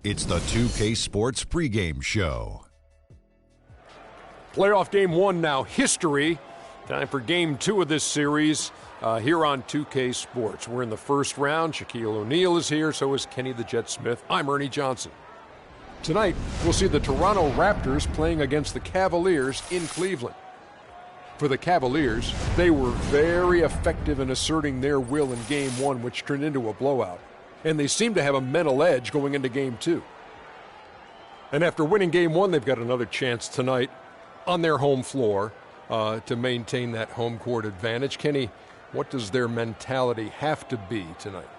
It's the 2K Sports pregame show. Playoff game one now, history. Time for game two of this series here on 2K Sports. We're in the first round. Shaquille O'Neal is here, so is Kenny the Jet Smith. I'm Ernie Johnson. Tonight, we'll see the Toronto Raptors playing against the Cavaliers in Cleveland. For the Cavaliers, they were very effective in asserting their will in game one, which turned into a blowout. And they seem to have a mental edge going into game two. And after winning game one, they've got another chance tonight on their home floor to maintain that home court advantage. Kenny, what does their mentality have to be tonight?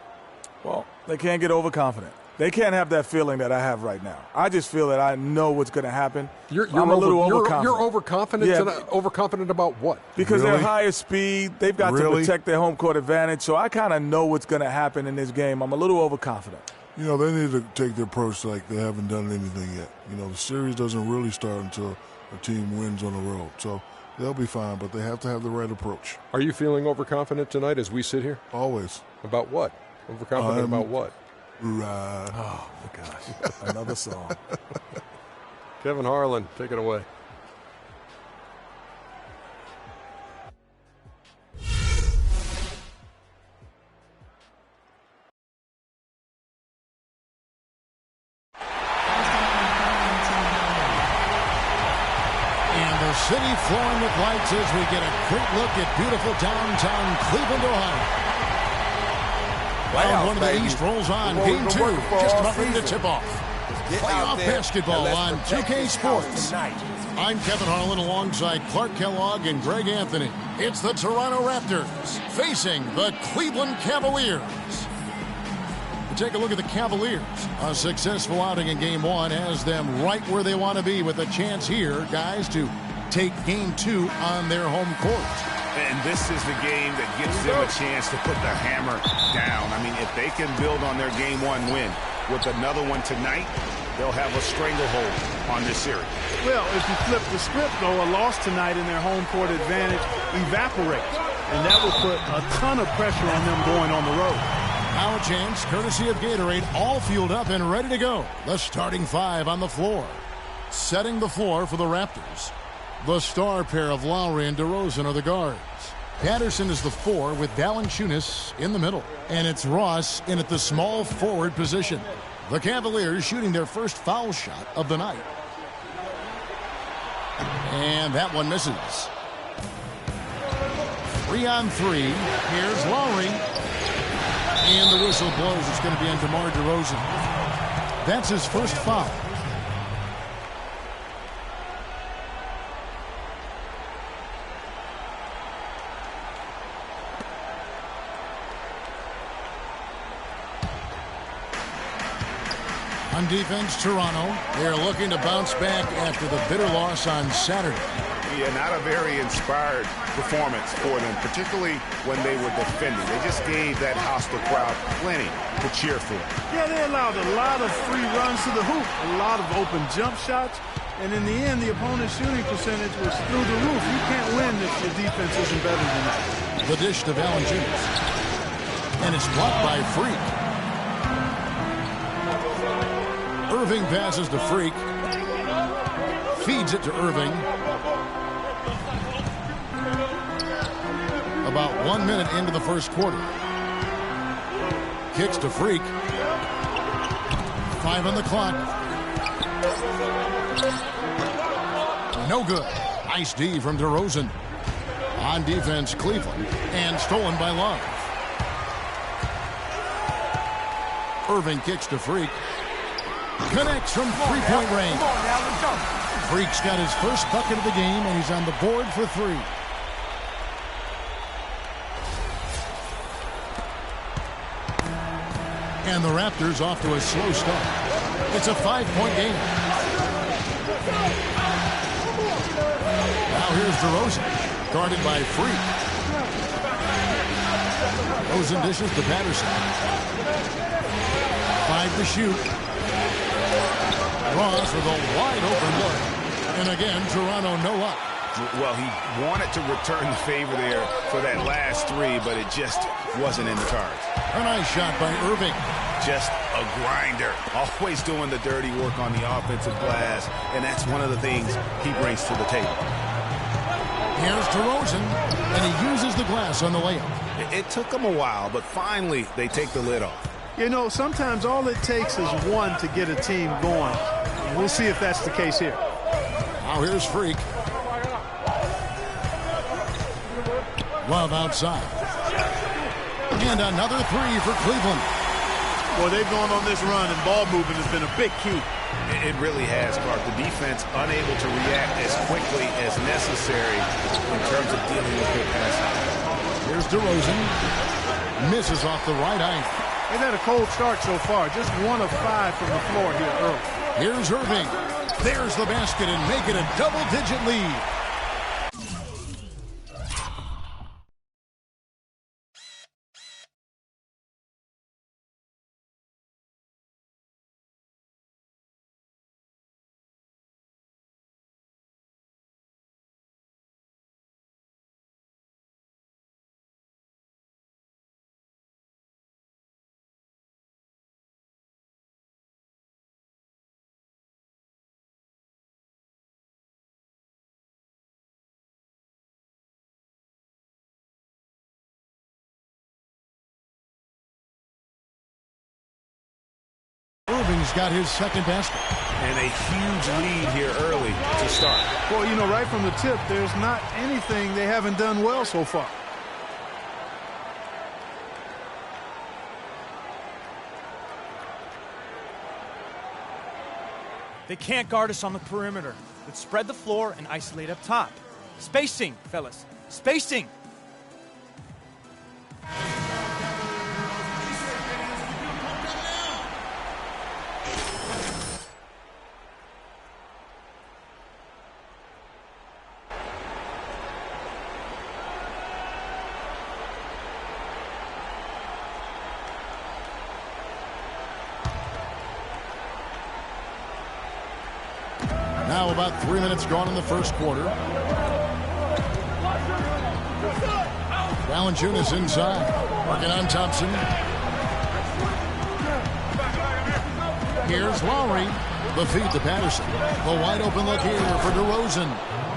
Well, they can't get overconfident. They can't have that feeling that I have right now. I just feel that I know what's going to happen. I'm a little overconfident. You're overconfident tonight? Overconfident about what? Because they're higher speed. They've got to protect their home court advantage. So I kind of know what's going to happen in this game. I'm a little overconfident. You know, they need to take the approach like they haven't done anything yet. You know, the series doesn't really start until a team wins on the road. So they'll be fine, but they have to have the right approach. Are you feeling overconfident tonight as we sit here? Always. About what? Overconfident about what? Right. Oh, my gosh. Another song. Kevin Harlan, take it away. City flowing with lights as we get a quick look at beautiful downtown Cleveland, Ohio. Round one of the East rolls on. Game two, just about ready to tip off. Playoff basketball on 2K Sports. I'm Kevin Harlan alongside Clark Kellogg and Greg Anthony. It's the Toronto Raptors facing the Cleveland Cavaliers. We take a look at the Cavaliers. A successful outing in game one has them right where they want to be with a chance here, guys, to take game two on their home court. And this is the game that gives them a chance to put the hammer down. I mean, if they can build on their game one win with another one tonight, they'll have a stranglehold on this series. Well, if you flip the script, though, a loss tonight in their home court advantage evaporates. And that will put a ton of pressure on them going on the road. Now a chance, courtesy of Gatorade, all fueled up and ready to go. The starting five on the floor. Setting the floor for the Raptors. The star pair of Lowry and DeRozan are the guards. Patterson is the four with Valanciunas in the middle. And it's Ross in at the small forward position. The Cavaliers shooting their first foul shot of the night. And that one misses. 3-on-3. Here's Lowry. And the whistle blows. It's going to be on DeMar DeRozan. That's his first foul. On defense, Toronto. They're looking to bounce back after the bitter loss on Saturday. Yeah, not a very inspired performance for them, particularly when they were defending. They just gave that hostile crowd plenty to cheer for. Yeah, they allowed a lot of free runs to the hoop, a lot of open jump shots, and in the end, the opponent's shooting percentage was through the roof. You can't win if your defense isn't better than that. The dish to Valanciunas. And it's blocked by Freak. Irving passes to Freak. Feeds it to Irving. About 1 minute into the first quarter. Kicks to Freak. 5 on the clock. No good. Nice D from DeRozan. On defense, Cleveland. And stolen by Love. Irving kicks to Freak. Connects from three-point range. Freak's got his first bucket of the game, and he's on the board for three. And the Raptors off to a slow start. It's a 5-point game. Now here's DeRozan, guarded by Freak. DeRozan dishes to Patterson. 5 to shoot. Ross with a wide open look. And again, Toronto no up. Well, he wanted to return the favor there for that last three, but it just wasn't in the cards. A nice shot by Irving. Just a grinder. Always doing the dirty work on the offensive glass, and that's one of the things he brings to the table. Here's DeRozan, and he uses the glass on the layup. It took him a while, but finally they take the lid off. You know, sometimes all it takes is one to get a team going. We'll see if that's the case here. Now here's Freak. Love outside. And another three for Cleveland. Boy, they've gone on this run, and ball movement has been a big key. It really has, Clark. The defense unable to react as quickly as necessary in terms of dealing with their passing. Here's DeRozan. Misses off the right eye. They've had a cold start so far. Just 1 of 5 from the floor here early. Here's Irving. There's the basket and make it a double-digit lead. Irving's got his second basket. And a huge lead here early to start. Well, you know, right from the tip, there's not anything they haven't done well so far. They can't guard us on the perimeter. Let's spread the floor and isolate up top. Spacing, fellas. Spacing. Now about 3 minutes gone in the first quarter. Valanciunas inside. Working on Thompson. Here's Lowry. The feed to Patterson. The wide open look here for DeRozan.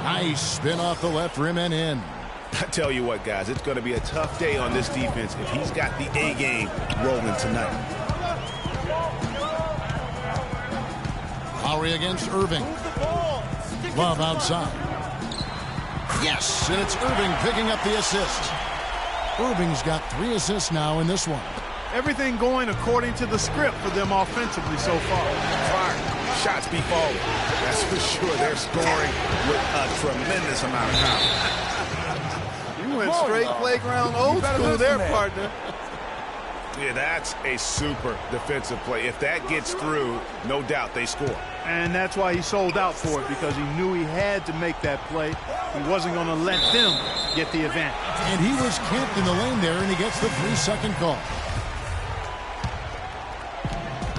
Nice spin off the left rim and in. I tell you what, guys, it's going to be a tough day on this defense if he's got the A game rolling tonight. Lowry against Irving. Love outside. Yes, and it's Irving picking up the assist. Irving's got 3 assists now in this one. Everything going according to the script for them offensively so far. Fire. Shots be falling. That's for sure. They're scoring with a tremendous amount of confidence. You went straight playground old school there, partner. Yeah, that's a super defensive play. If that gets through, no doubt they score. And that's why he sold out for it, because he knew he had to make that play. He wasn't going to let them get the advantage. And he was camped in the lane there, and he gets the 3-second call.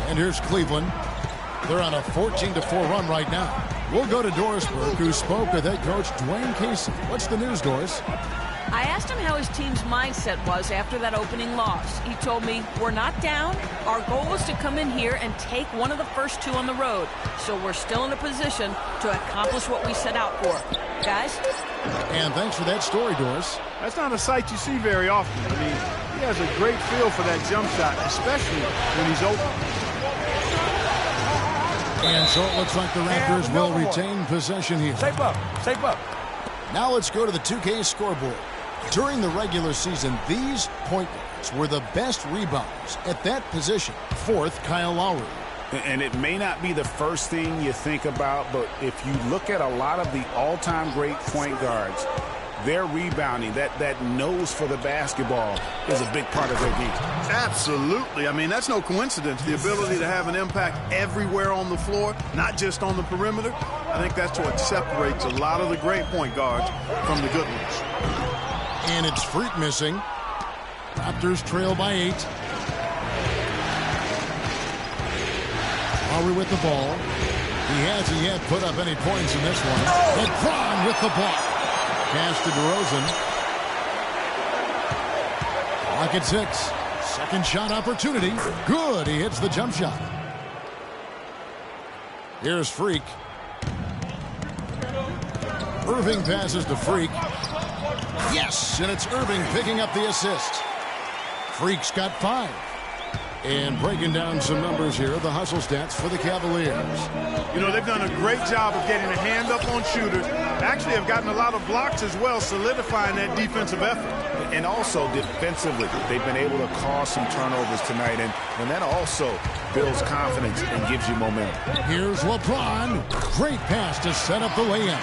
And here's Cleveland. They're on a 14-4 run right now. We'll go to Doris Burke, who spoke with head coach Dwayne Casey. What's the news, Doris? I asked him how his team's mindset was after that opening loss. He told me, we're not down. Our goal is to come in here and take one of the first 2 on the road. So we're still in a position to accomplish what we set out for. Guys? And thanks for that story, Doris. That's not a sight you see very often. I mean, he has a great feel for that jump shot, especially when he's open. And so it looks like the Raptors will retain possession here. Shape up. Shape up. Now let's go to the 2K scoreboard. During the regular season, these point guards were the best rebounders at that position. 4th, Kyle Lowry. And it may not be the first thing you think about, but if you look at a lot of the all-time great point guards, their rebounding, that nose for the basketball is a big part of their game. Absolutely. I mean, that's no coincidence. The ability to have an impact everywhere on the floor, not just on the perimeter. I think that's what separates a lot of the great point guards from the good ones. And it's Freak missing. Raptors trail by 8. Lowry with the ball. He hasn't yet put up any points in this one. LeBron with the block. Pass to DeRozan. Clock at 6. Second shot opportunity. Good. He hits the jump shot. Here's Freak. Irving passes to Freak. Yes, and it's Irving picking up the assist. Freak's got 5. And breaking down some numbers here, the hustle stats for the Cavaliers. You know, they've done a great job of getting a hand up on shooters. Actually have gotten a lot of blocks as well, solidifying that defensive effort. And also defensively, they've been able to cause some turnovers tonight, and that also builds confidence and gives you momentum. Here's LeBron. Great pass to set up the lay-in.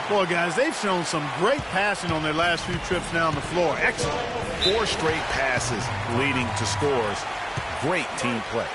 Boy, guys, they've shown some great passing on their last few trips down the floor. Excellent. 4 straight passes leading to scores. Great team play.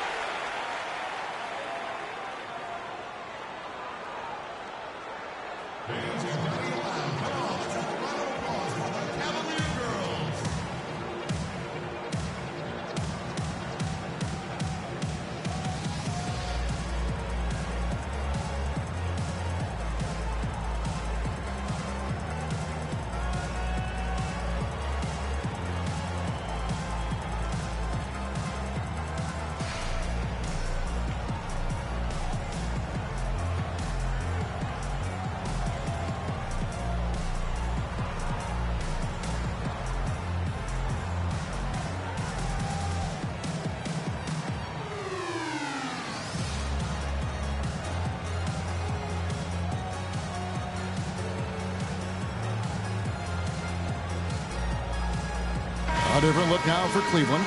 A different look now for Cleveland.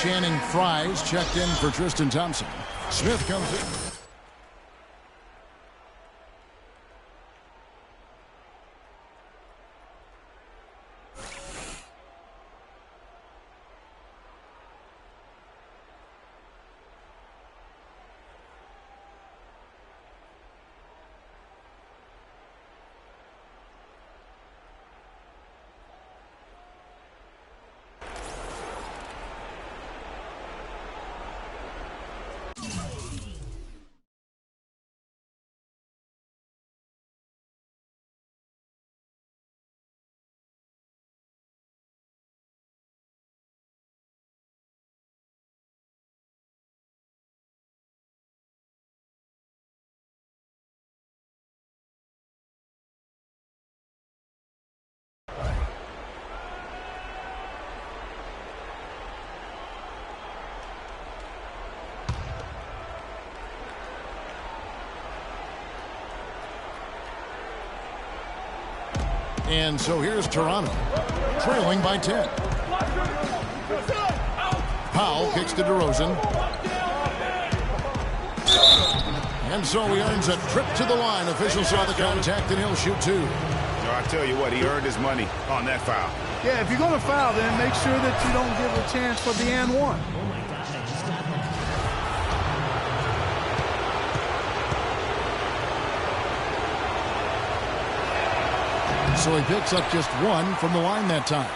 Channing Frye's checked in for Tristan Thompson. Smith comes in. And so here's Toronto, trailing by 10. Powell kicks to DeRozan. And so he earns a trip to the line. Officials saw the contact, and he'll shoot 2. I tell you what, he earned his money on that foul. Yeah, if you're going to foul, then make sure that you don't give a chance for the and one. So he picks up just 1 from the line that time.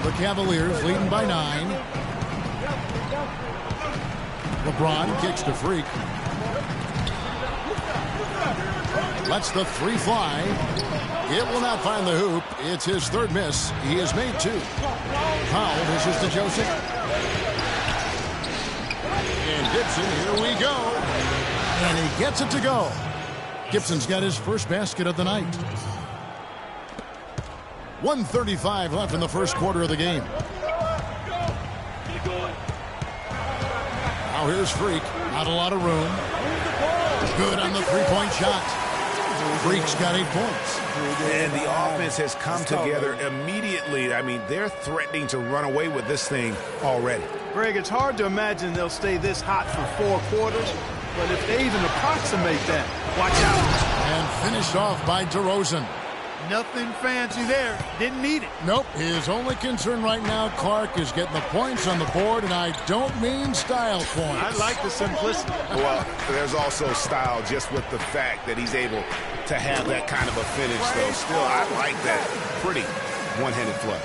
The Cavaliers leading by 9. LeBron kicks to Freak. Lets the 3 fly. It will not find the hoop. It's his 3rd miss. He has made 2. Powell dishes to Joseph. And Gibson, here we go. And he gets it to go. Gibson's got his first basket of the night. 1:35 left in the first quarter of the game. Now here's Freak. Not a lot of room. Good on the 3-point shot. Freak's got 8 points. And the offense has come together immediately. I mean, they're threatening to run away with this thing already. Greg, it's hard to imagine they'll stay this hot for 4 quarters, but if they even approximate that, watch out. And finished off by DeRozan. Nothing fancy there. Didn't need it. Nope. His only concern right now, Clark, is getting the points on the board, and I don't mean style points. I like the simplicity. Well, there's also style just with the fact that he's able to have that kind of a finish, though. Still, I like that pretty one-handed flush.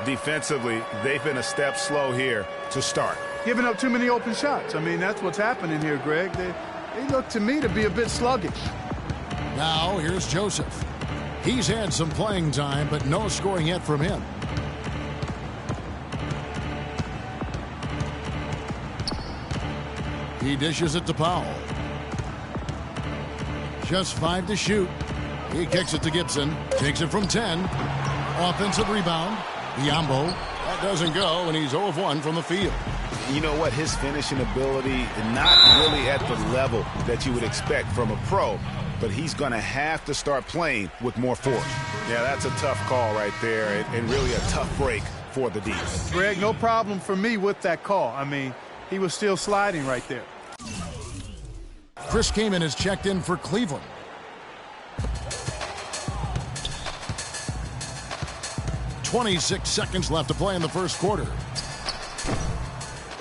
Defensively, they've been a step slow here to start. Giving up too many open shots. I mean, that's what's happening here, Greg. They look to me to be a bit sluggish. Now, here's Joseph. He's had some playing time, but no scoring yet from him. He dishes it to Powell. Just 5 to shoot. He kicks it to Gibson. Takes it from 10. Offensive rebound. Biyombo. That doesn't go, and he's 0 of 1 from the field. You know what? His finishing ability, not really at the level that you would expect from a pro, but he's going to have to start playing with more force. Yeah, that's a tough call right there, and really a tough break for the defense. Greg, no problem for me with that call. I mean, he was still sliding right there. Chris Kaman is checked in for Cleveland. "26 seconds left to play in the first quarter.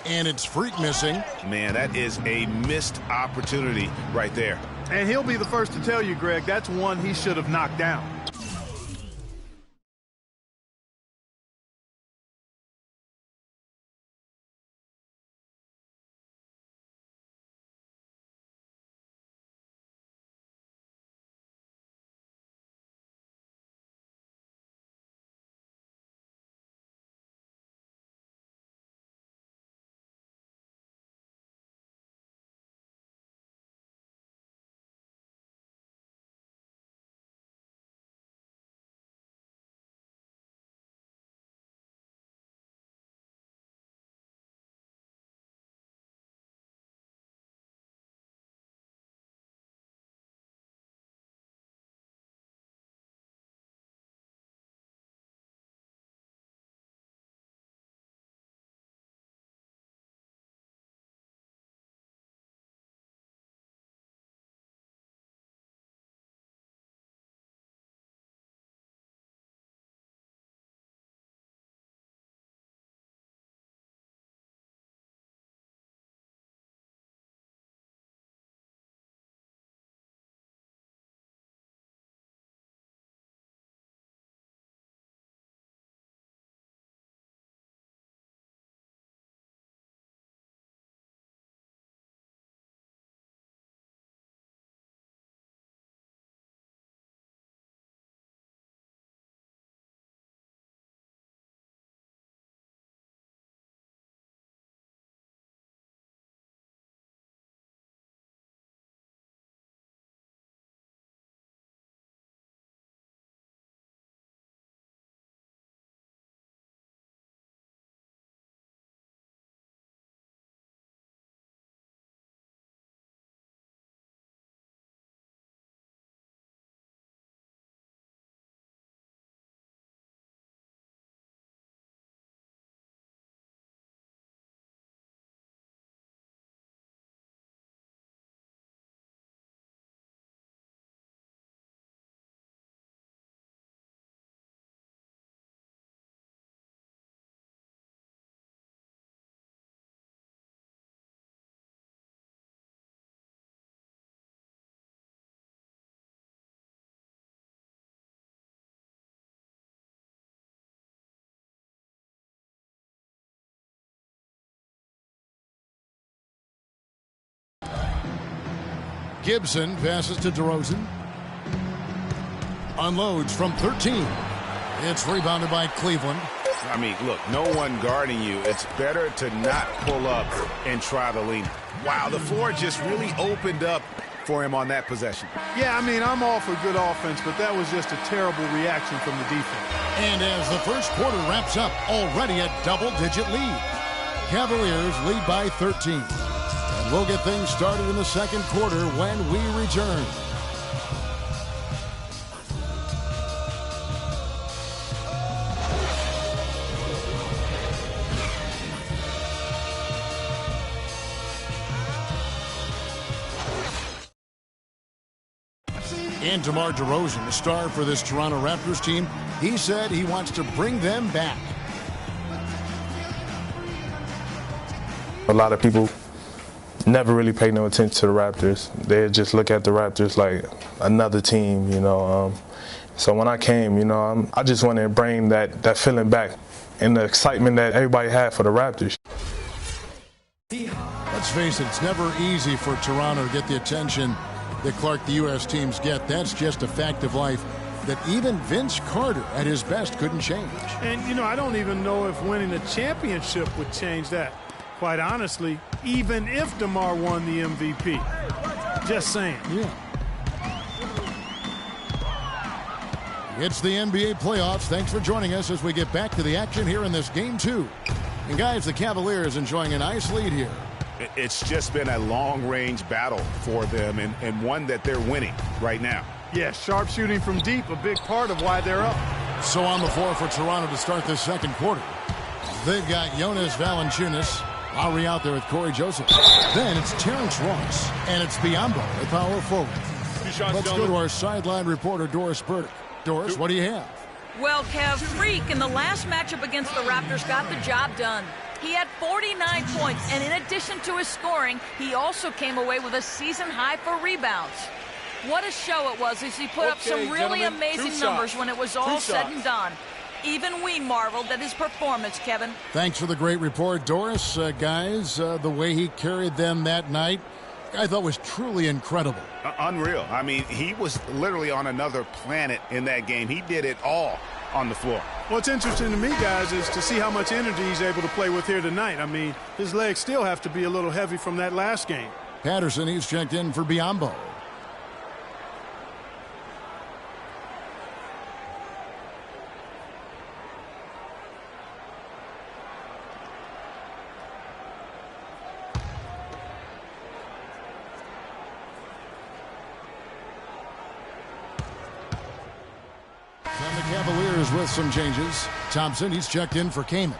And it's Freak missing. Man, that is a missed opportunity right there. And he'll be the first to tell you, Greg, that's one he should have knocked down. Gibson passes to DeRozan. Unloads from 13. It's rebounded by Cleveland. I mean, look, no one guarding you. It's better to not pull up and try to lean. Wow, the floor just really opened up for him on that possession. Yeah, I mean, I'm all for good offense, but that was just a terrible reaction from the defense. And as the first quarter wraps up, already a double-digit lead. Cavaliers lead by 13. And we'll get things started in the second quarter when we return. And DeMar DeRozan, the star for this Toronto Raptors team, he said he wants to bring them back. A lot of people never really pay no attention to the Raptors. They just look at the Raptors like another team, you know. So when I came, you know, I just wanted to bring that feeling back and the excitement that everybody had for the Raptors. Let's face it, it's never easy for Toronto to get the attention that Clark, the U.S. teams get. That's just a fact of life that even Vince Carter at his best couldn't change. And, you know, I don't even know if winning a championship would change that. Quite honestly, even if DeMar won the MVP. Just saying. Yeah. It's the NBA playoffs. Thanks for joining us as we get back to the action here in this Game 2. And, guys, the Cavaliers enjoying a nice lead here. It's just been a long-range battle for them and one that they're winning right now. Yeah, sharp shooting from deep, a big part of why they're up. So on the floor for Toronto to start this second quarter. They've got Jonas Valanciunas. Lowry out there with Corey Joseph. Then it's Terrence Ross. And it's Biyombo at power forward. Let's go to our sideline reporter, Doris Burke. Doris, what do you have? Well, Kev, Freak in the last matchup against the Raptors got the job done. He had 49 points, and in addition to his scoring, he also came away with a season high for rebounds. What a show it was as he put up some really amazing numbers when it was all said and done. Even we marveled at his performance, Kevin. Thanks for the great report, Doris. Guys, the way he carried them that night, I thought was truly incredible. Unreal. I mean, he was literally on another planet in that game. He did it all on the floor. What's interesting to me, guys, is to see how much energy he's able to play with here tonight. I mean, his legs still have to be a little heavy from that last game. Patterson, he's checked in for Biyombo. Cavaliers with some changes. Thompson, he's checked in for Kaman.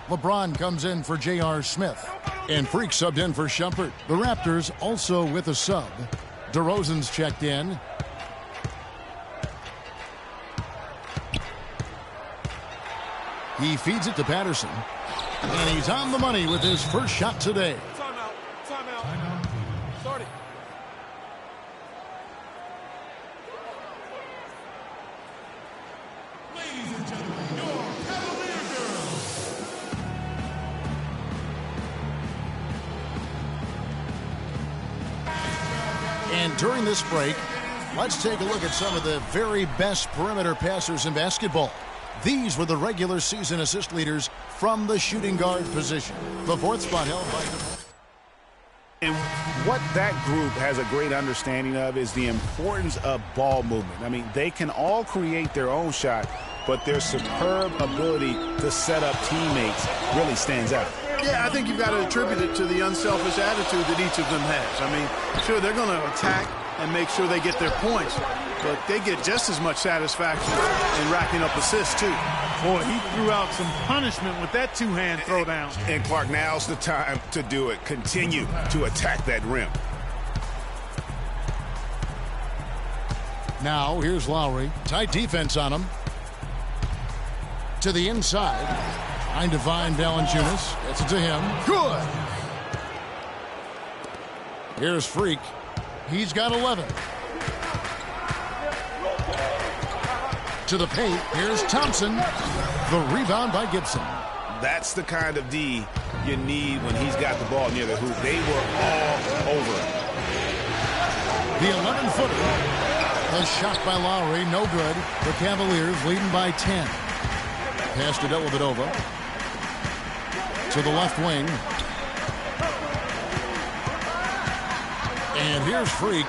LeBron comes in for J.R. Smith. And Freak subbed in for Shumpert. The Raptors also with a sub. DeRozan's checked in. He feeds it to Patterson. And he's on the money with his first shot today. Timeout. Start it. And during this break, let's take a look at some of the very best perimeter passers in basketball. These were the regular season assist leaders from the shooting guard position. The fourth spot held by... And what that group has a great understanding of is the importance of ball movement. I mean, they can all create their own shot, but their superb ability to set up teammates really stands out. Yeah, I think you've got to attribute it to the unselfish attitude that each of them has. I mean, sure, they're going to attack and make sure they get their points, but they get just as much satisfaction in racking up assists, too. Boy, he threw out some punishment with that two-hand throwdown. And Clark, now's the time to do it. Continue to attack that rim. Now, here's Lowry. Tight defense on him. To the inside. Trying to find Valanciunas. Gets it to him. Good. Here's Freak. He's got 11. To the paint. Here's Thompson. The rebound by Gibson. That's the kind of D you need when he's got the ball near the hoop. They were all over it. The 11-footer. The shot by Lowry. No good. The Cavaliers leading by 10. Pass to Dellavedova. To the left wing. And here's Freak.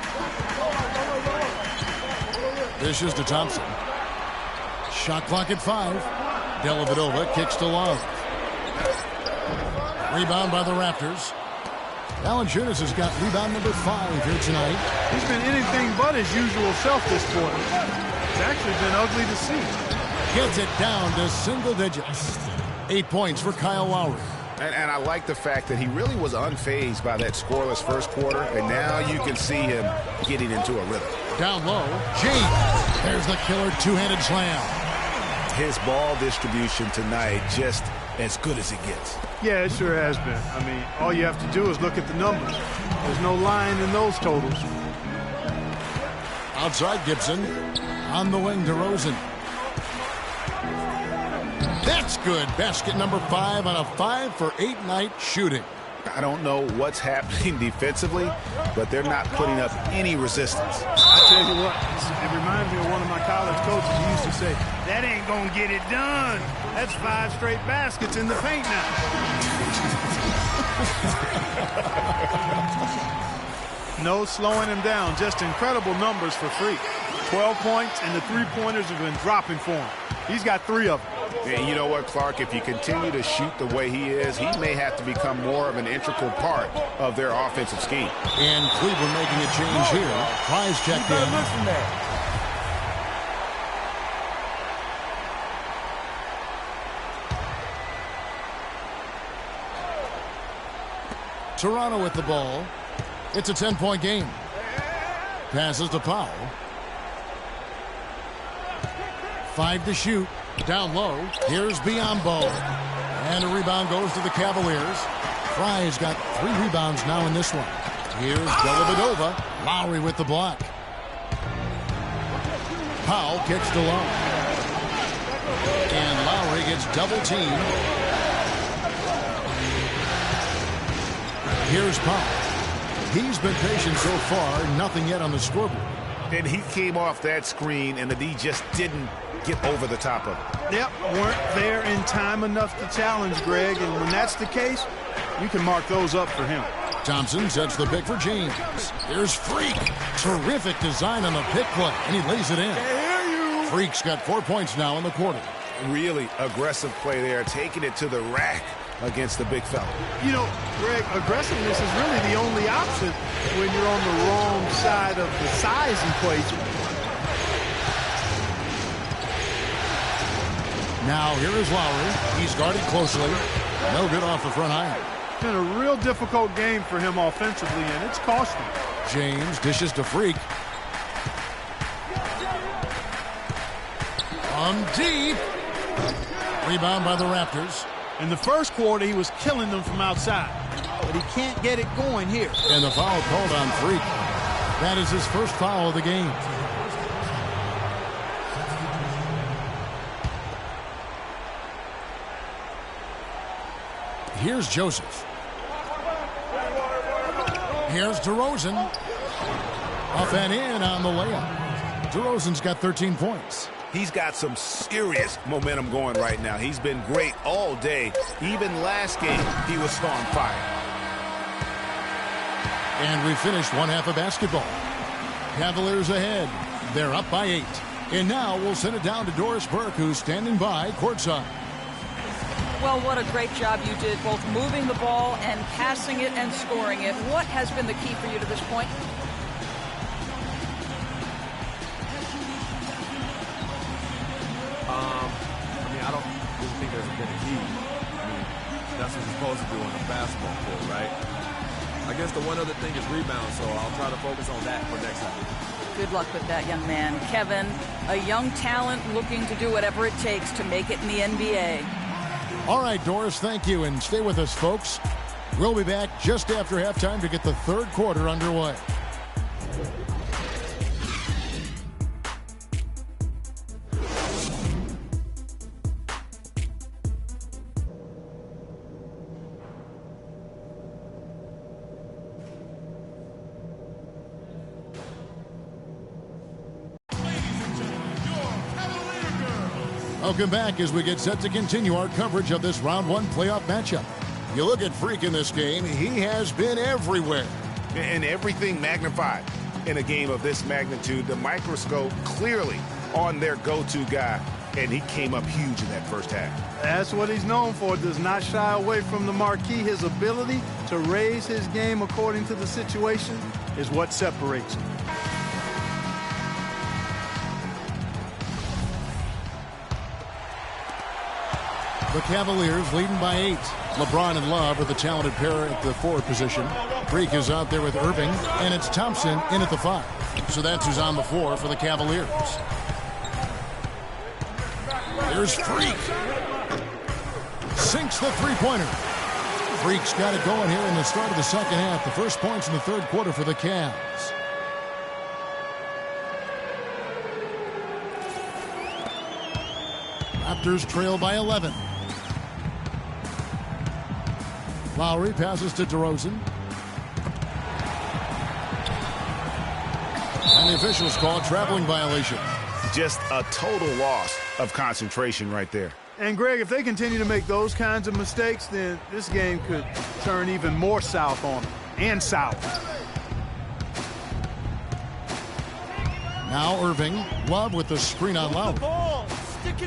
This is to Thompson. Shot clock at 5. Dellavedova kicks to Love. Rebound by the Raptors. Valanciunas has got rebound number 5 here tonight. He's been anything but his usual self this quarter. It's actually been ugly to see. Gets it down to single digits. 8 points for Kyle Lowry. And I like the fact that he really was unfazed by that scoreless first quarter, and now you can see him getting into a rhythm. Down low, James. There's the killer two-handed slam. His ball distribution tonight just as good as it gets. Yeah, it sure has been. I mean, all you have to do is look at the numbers. There's no line in those totals. Outside Gibson. On the wing, DeRozan. That's good. Basket number 5 on a 5-for-8 night shooting. I don't know what's happening defensively, but they're not putting up any resistance. I tell you what, it reminds reminds me of one of my college coaches who used to say, that ain't going to get it done. That's 5 straight baskets in the paint now. No slowing him down. Just incredible numbers for Freak. 12 points, and the three-pointers have been dropping for him. He's got 3 of them. And you know what, Clark? If you continue to shoot the way he is, he may have to become more of an integral part of their offensive scheme. And Cleveland making a change here. Fries checked in. Toronto with the ball. It's a 10-point game. Passes to Powell. 5 to shoot. Down low. Here's Biyombo. And a rebound goes to the Cavaliers. Fry's got 3 rebounds now in this one. Here's Dellavedova. Lowry with the block. Powell kicks to Low. And Lowry gets double teamed. Here's Powell. He's been patient so far. Nothing yet on the scoreboard. And he came off that screen, and the D just didn't get over the top of it. Yep, weren't there in time enough to challenge Greg, and when that's the case, you can mark those up for him. Thompson sets the pick for James. Here's Freak. Terrific design on the pick play, and he lays it in. Freak's got 4 points now in the quarter. Really aggressive play there, taking it to the rack against the big fella. You know, Greg, aggressiveness is really the only option when you're on the wrong side of the size equation. Now here is Lowry. He's guarded closely. No good off the front iron. It's been a real difficult game for him offensively, and it's cost him. James dishes to Freak. From deep. Rebound by the Raptors. In the first quarter, he was killing them from outside, but he can't get it going here. And the foul called on Freak. That is his first foul of the game. Here's Joseph. Here's DeRozan. Off and in on the layup. DeRozan's got 13 points. He's got some serious momentum going right now. He's been great all day. Even last game, he was on fire. And we finished one half of basketball. Cavaliers ahead. They're up by 8. And now we'll send it down to Doris Burke, who's standing by courtside. Well, what a great job you did, both moving the ball and passing it and scoring it. What has been the key for you to this point? I don't really think there's been a key. I mean, that's what you're supposed to do on the basketball court, right? I guess the one other thing is rebound, so I'll try to focus on that for next time. Good luck with that, young man. Kevin, a young talent looking to do whatever it takes to make it in the NBA. All right, Doris, thank you, and stay with us, folks. We'll be back just after halftime to get the third quarter underway. Welcome back as we get set to continue our coverage of this round 1 playoff matchup. You look at Freak in this game, he has been everywhere. And everything magnified in a game of this magnitude. The microscope clearly on their go-to guy, and he came up huge in that first half. That's what he's known for. Does not shy away from the marquee. His ability to raise his game according to the situation is what separates him. The Cavaliers leading by 8. LeBron and Love are the talented pair at the forward position. Freak is out there with Irving, and it's Thompson in at the 5. So that's who's on the floor for the Cavaliers. There's Freak. Sinks the three-pointer. Freak's got it going here in the start of the second half. The first points in the third quarter for the Cavs. Raptors trail by 11. Lowry passes to DeRozan. And the officials call traveling violation. just a total loss of concentration right there. And, Greg, if they continue to make those kinds of mistakes, then this game could turn even more south on them, and south. Now Irving. Love with the screen on Lowry.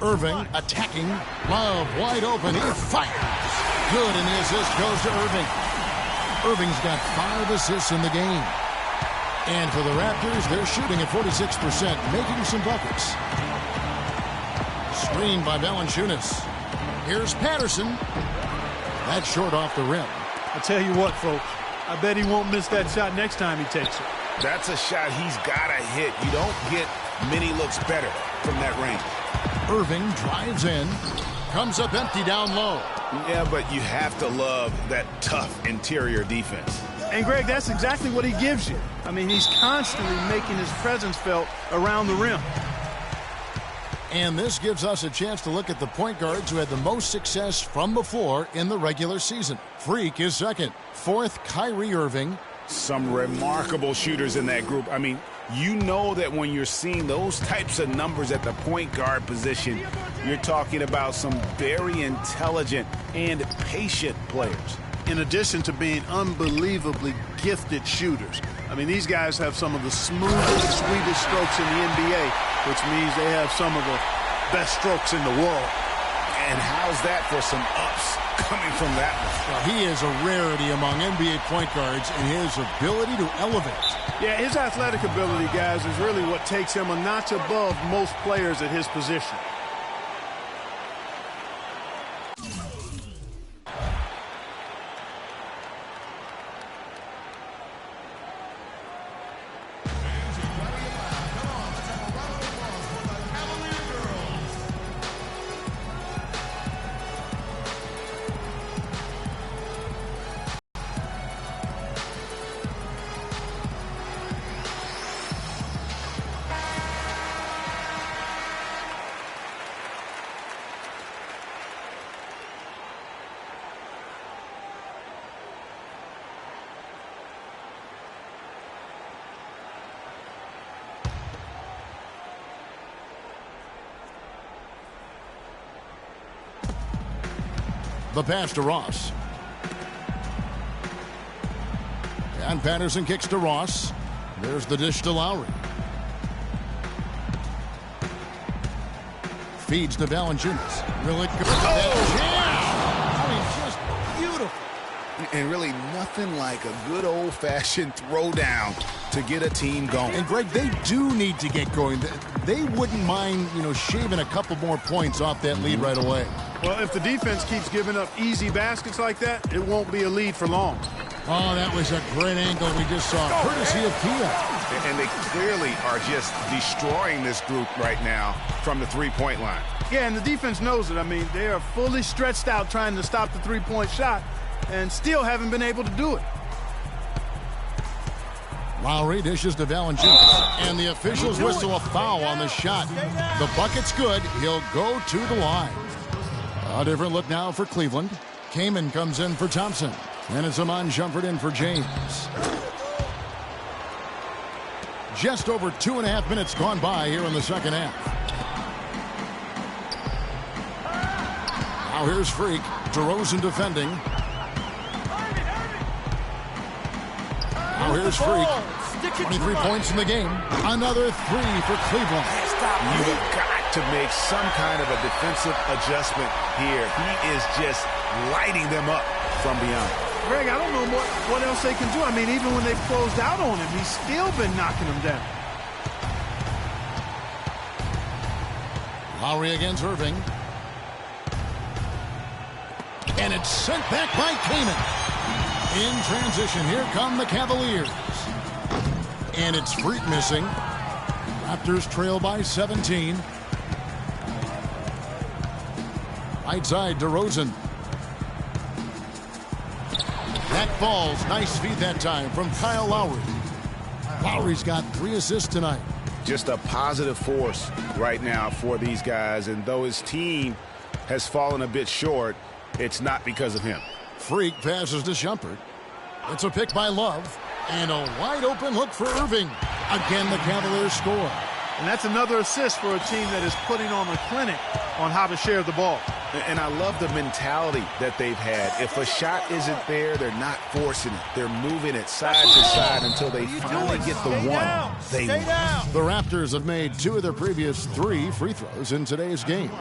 Irving attacking. Love wide open. He fires. Good, and the assist goes to Irving. Irving's got 5 assists in the game. And for the Raptors, they're shooting at 46%, making some buckets. Screen by Valanciunas. Here's Patterson. That's short off the rim. I tell you what, folks, I bet he won't miss that shot next time he takes it. That's a shot he's got to hit. You don't get many looks better from that range. Irving drives in. Comes up empty down low. Yeah, but you have to love that tough interior defense. And, Greg, that's exactly what he gives you. I mean, he's constantly making his presence felt around the rim. And this gives us a chance to look at the point guards who had the most success from before in the regular season. Freak is second. Fourth, Kyrie Irving. Some remarkable shooters in that group. I mean, you know that when you're seeing those types of numbers at the point guard position, you're talking about some very intelligent and patient players. In addition to being unbelievably gifted shooters. I mean, these guys have some of the smoothest, sweetest strokes in the NBA, which means they have some of the best strokes in the world. And how's that for some ups coming from that one? Well, he is a rarity among NBA point guards in his ability to elevate. Yeah, his athletic ability, guys, is really what takes him a notch above most players at his position. The pass to Ross. And Patterson kicks to Ross. There's the dish to Lowry. Feeds to Valanciunas. Really good. I mean, just beautiful. And really nothing like a good old-fashioned throwdown to get a team going. And, Greg, they do need to get going. They wouldn't mind, shaving a couple more points off that lead right away. Well, if the defense keeps giving up easy baskets like that, it won't be a lead for long. Oh, that was a great angle we just saw, courtesy of Pia. And they clearly are just destroying this group right now from the three-point line. Yeah, and the defense knows it. I mean, they are fully stretched out trying to stop the three-point shot and still haven't been able to do it. Lowry dishes to Valanciunas, and the officials whistle a foul on the shot. The bucket's good. He'll go to the line. A different look now for Cleveland. Kaman comes in for Thompson. And it's Iman Shumpert in for James. Just over 2.5 minutes gone by here in the second half. Now here's Freak. DeRozan defending. Now here's Freak. 23 points in the game. Another 3 for Cleveland. You have got to make some kind of a defensive adjustment here. He is just lighting them up from beyond. Greg, I don't know what else they can do. I mean, even when they've closed out on him, he's still been knocking them down. Lowry against Irving. And it's sent back by Kaman. In transition, here come the Cavaliers. And it's Freak missing. Raptors trail by 17. Right side, DeRozan. That falls. Nice feed that time from Kyle Lowry. Lowry's got 3 assists tonight. Just a positive force right now for these guys. And though his team has fallen a bit short, it's not because of him. Freak passes to Shumpert. It's a pick by Love. And a wide open look for Irving. Again, the Cavaliers score. And that's another assist for a team that is putting on a clinic on how to share the ball. And I love the mentality that they've had. If a shot isn't there, they're not forcing it. They're moving it side to side until they finally get the one they want. The Raptors have made 2 of their previous 3 free throws in today's game.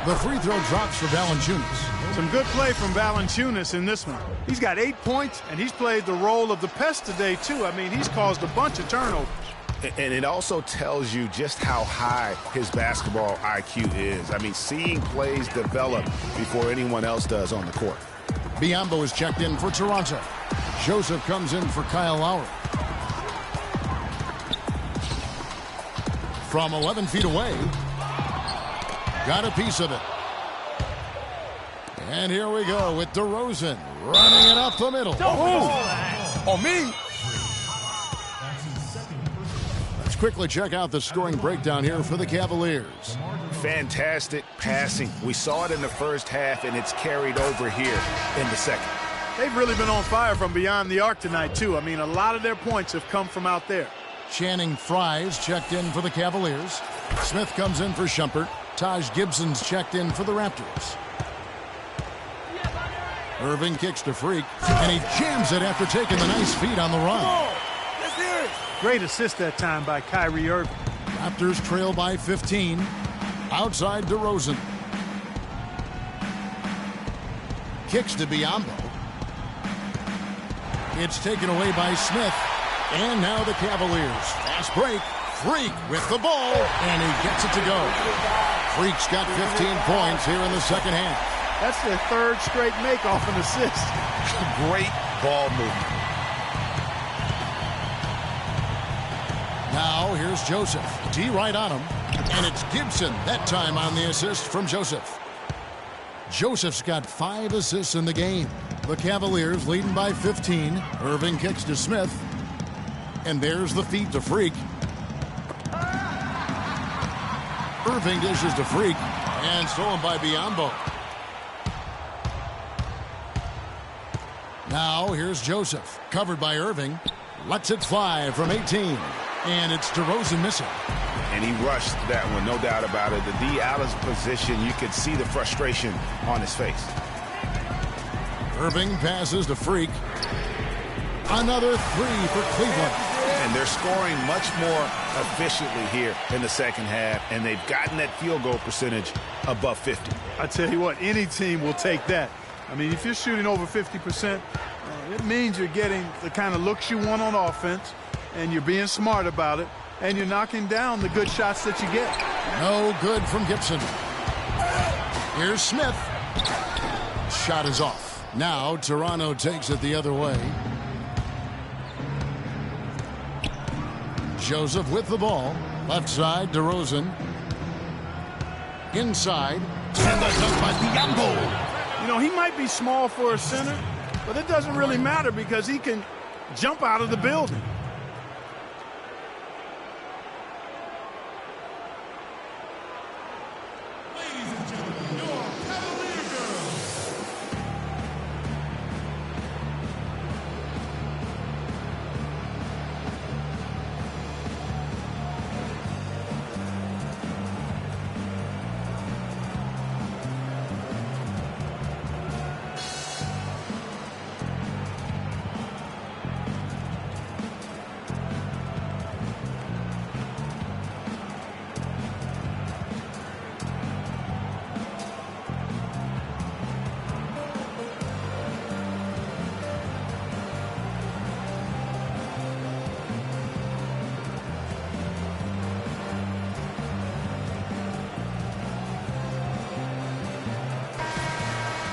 The free throw drops for Valanciunas. Some good play from Valanciunas in this one. He's got 8 points, and he's played the role of the pest today, too. I mean, he's caused a bunch of turnovers. And it also tells you just how high his basketball IQ is. I mean, seeing plays develop before anyone else does on the court. Biyombo is checked in for Toronto. Joseph comes in for Kyle Lowry. From 11 feet away. Got a piece of it. And here we go with DeRozan running it up the middle. On me. Let's quickly check out the scoring breakdown here for the Cavaliers. Fantastic passing. We saw it in the first half, and it's carried over here in the second. They've really been on fire from beyond the arc tonight, too. I mean, a lot of their points have come from out there. Channing Frye's checked in for the Cavaliers. Smith comes in for Shumpert. Taj Gibson's checked in for the Raptors. Irving kicks to Freak, and he jams it after taking the nice feed on the run. Great assist that time by Kyrie Irving. Raptors trail by 15. Outside DeRozan. Kicks to Biyombo. It's taken away by Smith. And now the Cavaliers. Fast break. Freak with the ball, and he gets it to go. Freak's got 15 points here in the second half. That's their 3rd straight make off an assist. Great ball movement. Now here's Joseph. D right on him. And it's Gibson that time on the assist from Joseph. Joseph's got 5 assists in the game. The Cavaliers leading by 15. Irving kicks to Smith. And there's the feed to Freak. Irving dishes to Freak. And stolen by Biyombo. Now here's Joseph. Covered by Irving. Lets it fly from 18. And it's DeRozan missing. And he rushed that one, no doubt about it. The D out of position, you could see the frustration on his face. Irving passes to Freak. Another 3 for Cleveland. And they're scoring much more efficiently here in the second half, and they've gotten that field goal percentage above 50. I tell you what, any team will take that. I mean, if you're shooting over 50%, it means you're getting the kind of looks you want on offense, and you're being smart about it, and you're knocking down the good shots that you get. No good from Gibson. Here's Smith. Shot is off. Now Toronto takes it the other way. Joseph with the ball. Left side, DeRozan. Inside. And the dunk by Biyombo. You know, he might be small for a center, but it doesn't really matter because he can jump out of the building.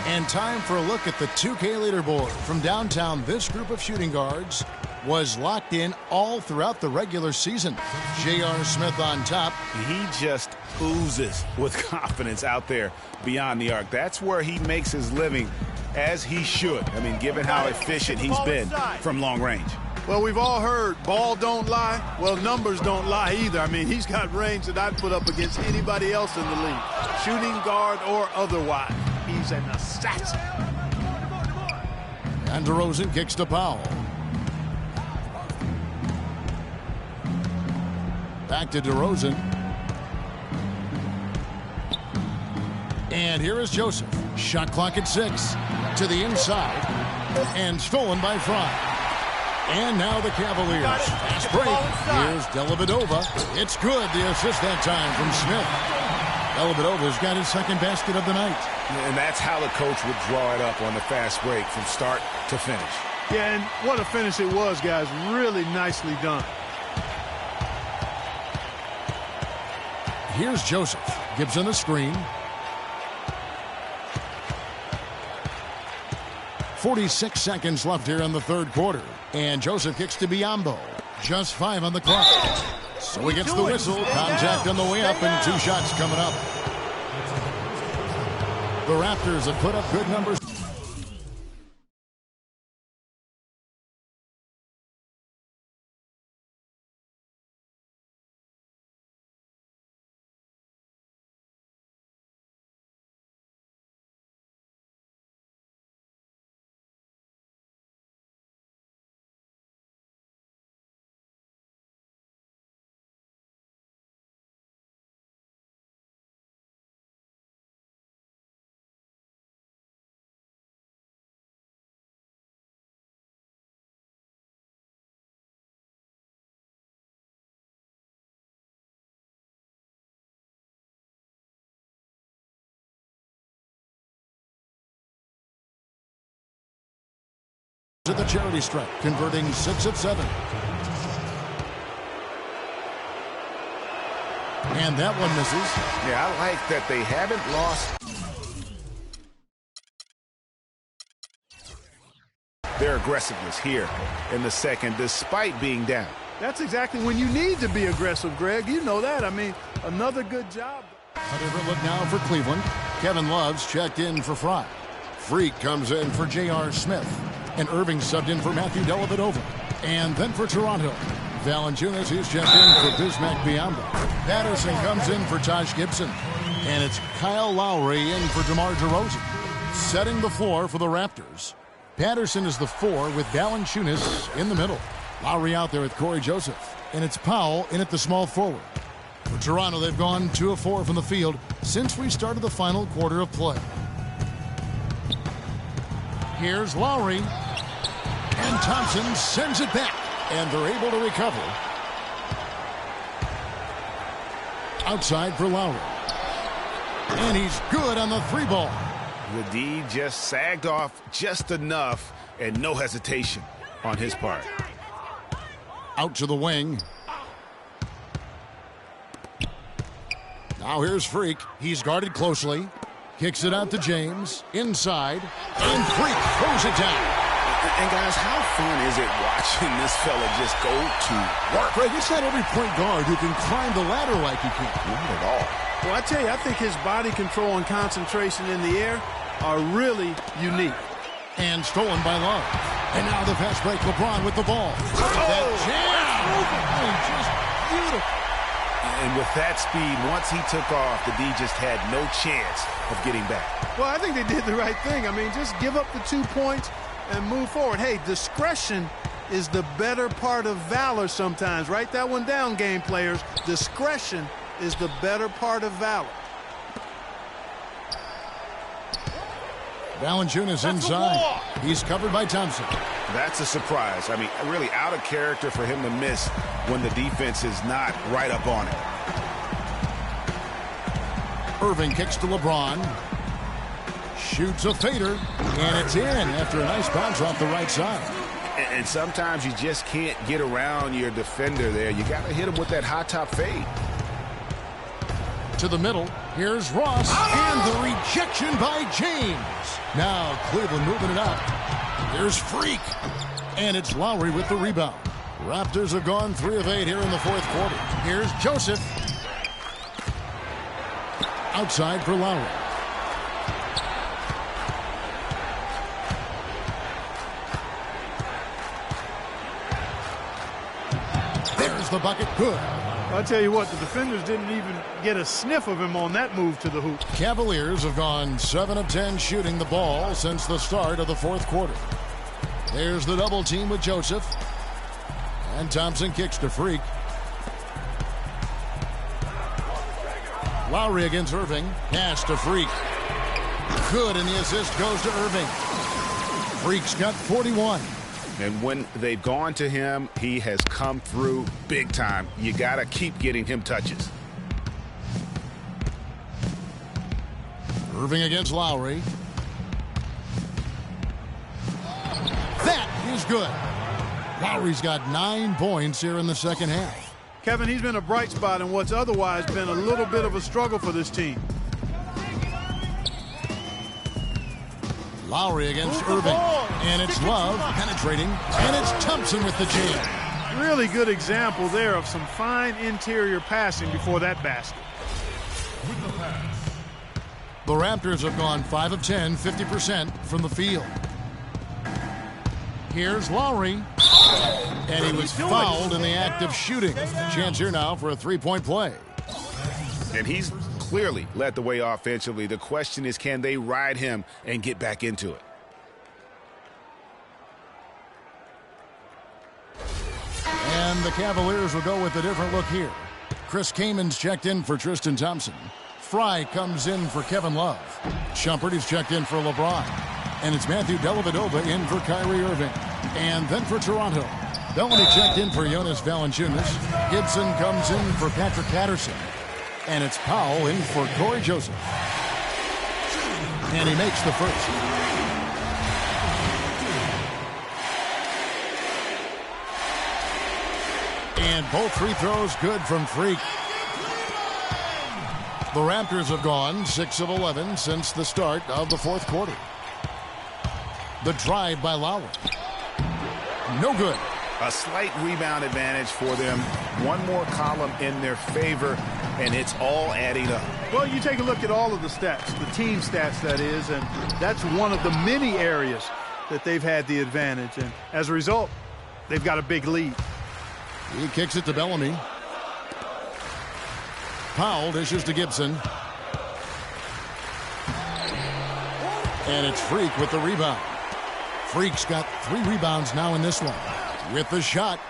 And time for a look at the 2K leaderboard. From downtown, this group of shooting guards was locked in all throughout the regular season. J.R. Smith on top. He just oozes with confidence out there beyond the arc. That's where he makes his living, as he should. I mean, given how efficient he's been from long range. Well, we've all heard ball don't lie. Well, numbers don't lie either. I mean, he's got range that I'd put up against anybody else in the league, shooting guard or otherwise. He's an assassin. And DeRozan kicks to Powell. Back to DeRozan. And here is Joseph. Shot clock at 6. To the inside. And stolen by Fry. And now the Cavaliers. Fast break. Here's Dellavedova. It's good. The assist that time from Smith. Dellavedova's got his second basket of the night. And that's how the coach would draw it up on the fast break from start to finish. Yeah, and what a finish it was, guys. Really nicely done. Here's Joseph. Gibson the screen. 46 seconds left here in the third quarter. And Joseph kicks to Biyombo. Just 5 on the clock. So he gets the whistle. Contact on the way up and 2 shots coming up. The Raptors have put up good numbers. To the charity stripe, converting 6 of 7. And that one misses. Yeah, I like that they haven't lost their aggressiveness here in the second, despite being down. That's exactly when you need to be aggressive, Greg. You know that. I mean, another good job. A different look now for Cleveland. Kevin Love's checked in for Fry. Freak comes in for J.R. Smith. And Irving subbed in for Matthew Dellavedova. And then for Toronto, Valanciunas is checked in for Bismack Biyombo. Patterson comes in for Taj Gibson. And it's Kyle Lowry in for DeMar DeRozan. Setting the floor for the Raptors. Patterson is the 4 with Valanciunas in the middle. Lowry out there with Corey Joseph. And it's Powell in at the small forward. For Toronto, they've gone 2 of 4 from the field since we started the final quarter of play. Here's Lowry. And Thompson sends it back. And they're able to recover. Outside for Lowry. And he's good on the 3 ball. The D just sagged off just enough and no hesitation on his part. Out to the wing. Now here's Freak. He's guarded closely. Kicks it out to James. Inside. And Freak throws it down. And guys, how fun is it watching this fella just go to work? Greg, it's not every point guard who can climb the ladder like he can. Not at all. Well, I tell you, I think his body control and concentration in the air are really unique. And stolen by Love. And now the fast break. LeBron with the ball. That jam. Just beautiful. And with that speed, once he took off, the D just had no chance of getting back. Well, I think they did the right thing. I mean, just give up the 2 points and move forward. Hey, discretion is the better part of valor sometimes. Write that one down, game players. Discretion is the better part of valor. Valanciunas inside. He's covered by Thompson. That's a surprise. I mean, really out of character for him to miss when the defense is not right up on it. Irving kicks to LeBron. Shoots a fader. And it's in after a nice bounce off the right side. And sometimes you just can't get around your defender there. You got to hit him with that high top fade. To the middle. Here's Ross. And the rejection by James. Now Cleveland moving it up. Here's Freak. And it's Lowry with the rebound. Raptors have gone 3 of 8 here in the fourth quarter. Here's Joseph. Outside for Lowry. There's the bucket. Good. I'll tell you what, the defenders didn't even get a sniff of him on that move to the hoop. Cavaliers have gone 7 of 10 shooting the ball since the start of the fourth quarter. There's the double team with Joseph. And Thompson kicks to Freak. Lowry against Irving. Pass to Freak. Good, and the assist goes to Irving. Freak's got 41. And when they've gone to him, he has come through big time. You got to keep getting him touches. Irving against Lowry. That is good. Lowry's got 9 points here in the second half. Kevin, he's been a bright spot in what's otherwise been a little bit of a struggle for this team. Lowry against Irving. And it's Love penetrating. And it's Thompson with the jam. Really good example there of some fine interior passing before that basket. The Raptors have gone 5 of 10, 50% from the field. Here's Lowry. And he was fouled in the act of shooting. Chance here now for a three-point play. And he's clearly led the way offensively. The question is, can they ride him and get back into it? And the Cavaliers will go with a different look here. Chris Kaman's checked in for Tristan Thompson. Fry comes in for Kevin Love. Shumpert is checked in for LeBron. And it's Matthew Dellavedova in for Kyrie Irving. And then for Toronto, Bellamy checked in for Jonas Valanciunas. Gibson comes in for Patrick Patterson. And it's Powell in for Corey Joseph. And he makes the first. And both free throws good from Freak. The Raptors have gone 6 of 11 since the start of the fourth quarter. The drive by Lowry. No good. A slight rebound advantage for them. One more column in their favor, and it's all adding up. Well, you take a look at all of the stats, the team stats, that is, and that's one of the many areas that they've had the advantage. And as a result, they've got a big lead. He kicks it to Bellamy. Powell dishes to Gibson. And it's Freak with the rebound. Freak's got 3 rebounds now in this one. With the shot,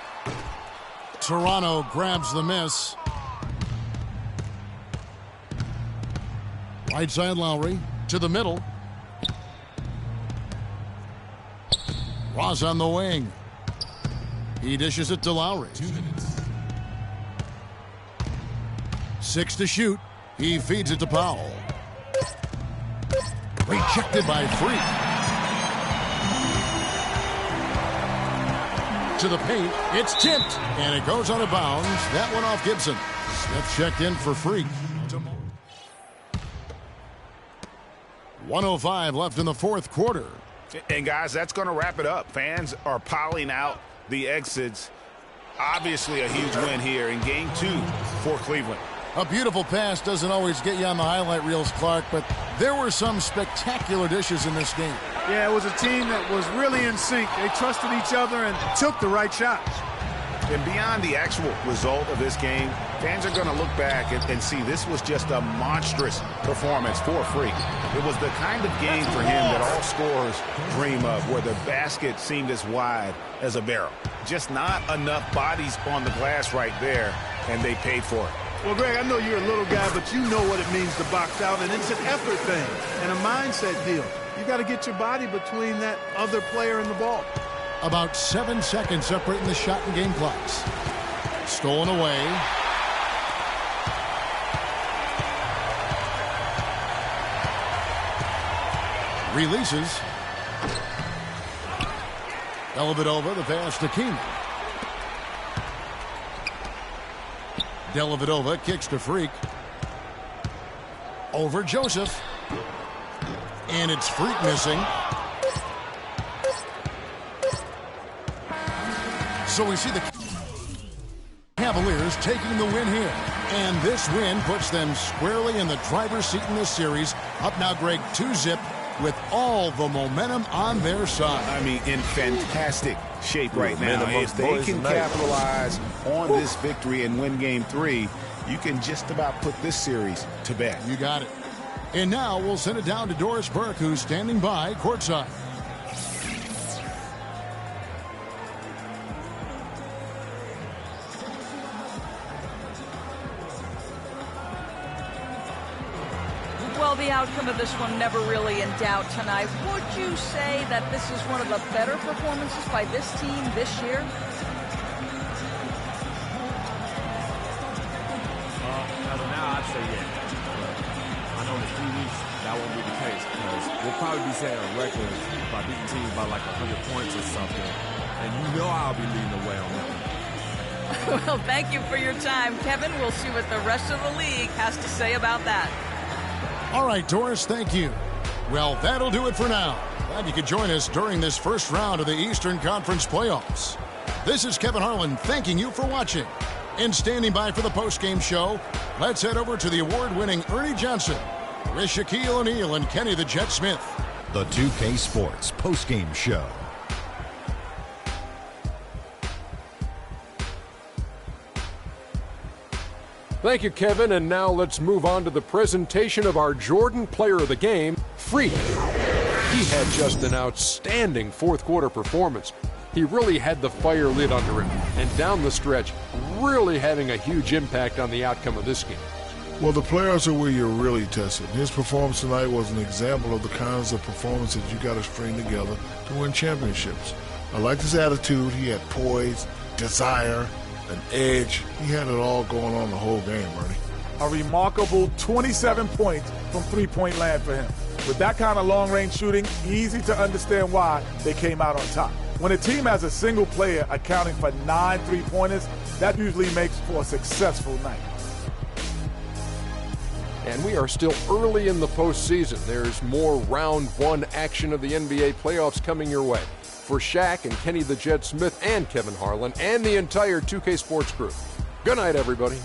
Toronto grabs the miss. Right side Lowry to the middle. Ross on the wing. He dishes it to Lowry. 2 minutes. 6 to shoot. He feeds it to Powell. Rejected by Freak. To the paint. It's tipped. And it goes out of bounds. That one off Gibson. Smith checked in for Freak. 1:05 left in the fourth quarter. And guys, that's going to wrap it up. Fans are piling out the exits. Obviously a huge win here in game 2 for Cleveland. A beautiful pass doesn't always get you on the highlight reels, Clark, but there were some spectacular dishes in this game. Yeah, it was a team that was really in sync. They trusted each other and took the right shots. And beyond the actual result of this game, fans are going to look back and see this was just a monstrous performance for Freak. It was the kind of game for him that all scorers dream of, where the basket seemed as wide as a barrel. Just not enough bodies on the glass right there, and they paid for it. Well, Greg, I know you're a little guy, but you know what it means to box out, and it's an effort thing and a mindset deal. You got to get your body between that other player and the ball. About 7 seconds separating the shot and game clocks. Stolen away. Releases. Dellavedova, the pass to King. Dellavedova kicks to Freak. Over Joseph. And it's Freak missing. So we see the Cavaliers taking the win here. And this win puts them squarely in the driver's seat in this series. Up now, Greg, 2-zip with all the momentum on their side. I mean, in fantastic shape right now. If they can capitalize on this victory and win game 3, you can just about put this series to bed. You got it. And now we'll send it down to Doris Burke, who's standing by courtside. Well, the outcome of this one never really in doubt tonight. Would you say that this is one of the better performances by this team this year? As of now, I'd say yeah. But I know in a few weeks that won't be the case because we'll probably be setting a record by beating teams by like 100 points or something. And you know I'll be leading the way on that one. Well, thank you for your time, Kevin. We'll see what the rest of the league has to say about that. All right, Doris, thank you. Well, that'll do it for now. Glad you could join us during this first round of the Eastern Conference playoffs. This is Kevin Harlan thanking you for watching. And standing by for the postgame show, let's head over to the award-winning Ernie Johnson with Shaquille O'Neal and Kenny the Jet Smith. The 2K Sports postgame show. Thank you, Kevin. And now let's move on to the presentation of our Jordan Player of the Game, Freak. He had just an outstanding fourth-quarter performance. He really had the fire lit under him, and down the stretch, really having a huge impact on the outcome of this game. Well, the players are where you're really tested. His performance tonight was an example of the kinds of performances you got to string together to win championships. I liked his attitude. He had poise, desire, an edge. He had it all going on the whole game, Ernie. A remarkable 27 points from three-point land for him. With that kind of long-range shooting, easy to understand why they came out on top. When a team has a single player accounting for 9 three-pointers, that usually makes for a successful night. And we are still early in the postseason. There's more round one action of the NBA playoffs coming your way. For Shaq and Kenny the Jet Smith and Kevin Harlan and the entire 2K Sports crew, good night, everybody.